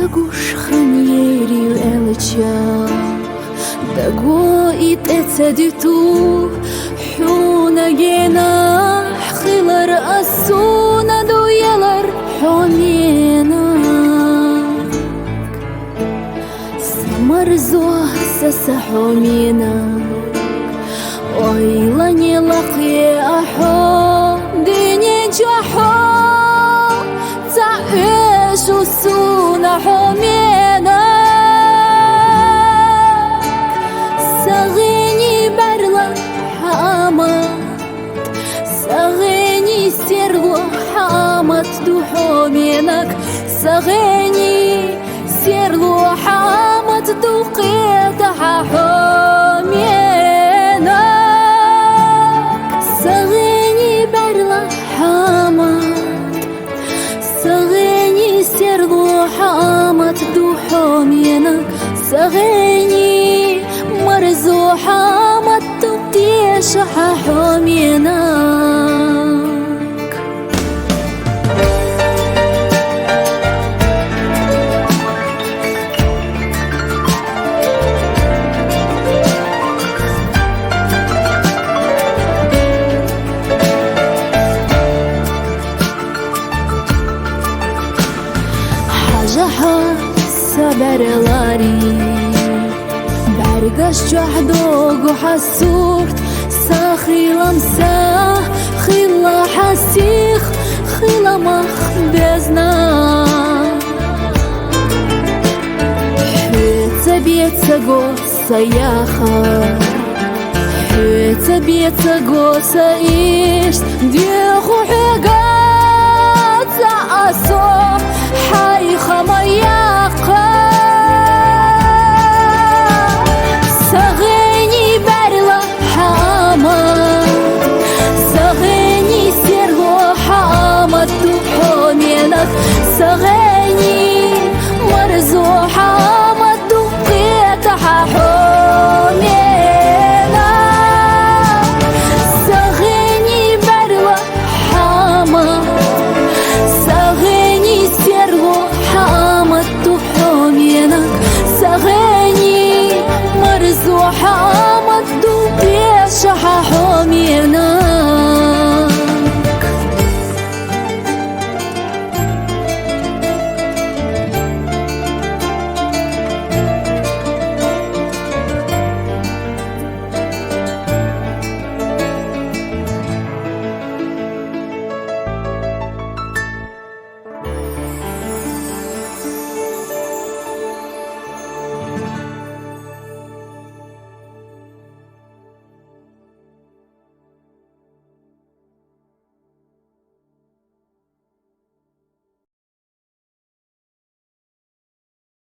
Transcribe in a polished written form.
Сагуш ханьерию элча Dago itetse ditu Huna gena Khilar asuna duyalar Honina Samarzo sasa homina Oyla ne laqi aho Dini jaho تعيش السنة حمينا سغيني برلا حامت سغيني سيرلو حامت دو حمينك سغيني سيرلو حامت دو قيتها حمينا سغيني برلا حامت سغيني سيرلو حامت دو حمينك سغيني مرزو حامت دو تيشح حمينك Saberlari Bergash jahdogu hasurt Sakhilam sa Khila hasik Khilamach bezna Hütze bietse gosa yachar Hütze bietse gosa isht Diechu higat Za aso Hay khamayaqa Sagheni berla hamat Sagheni sirgo hamat Du homenak Sagheni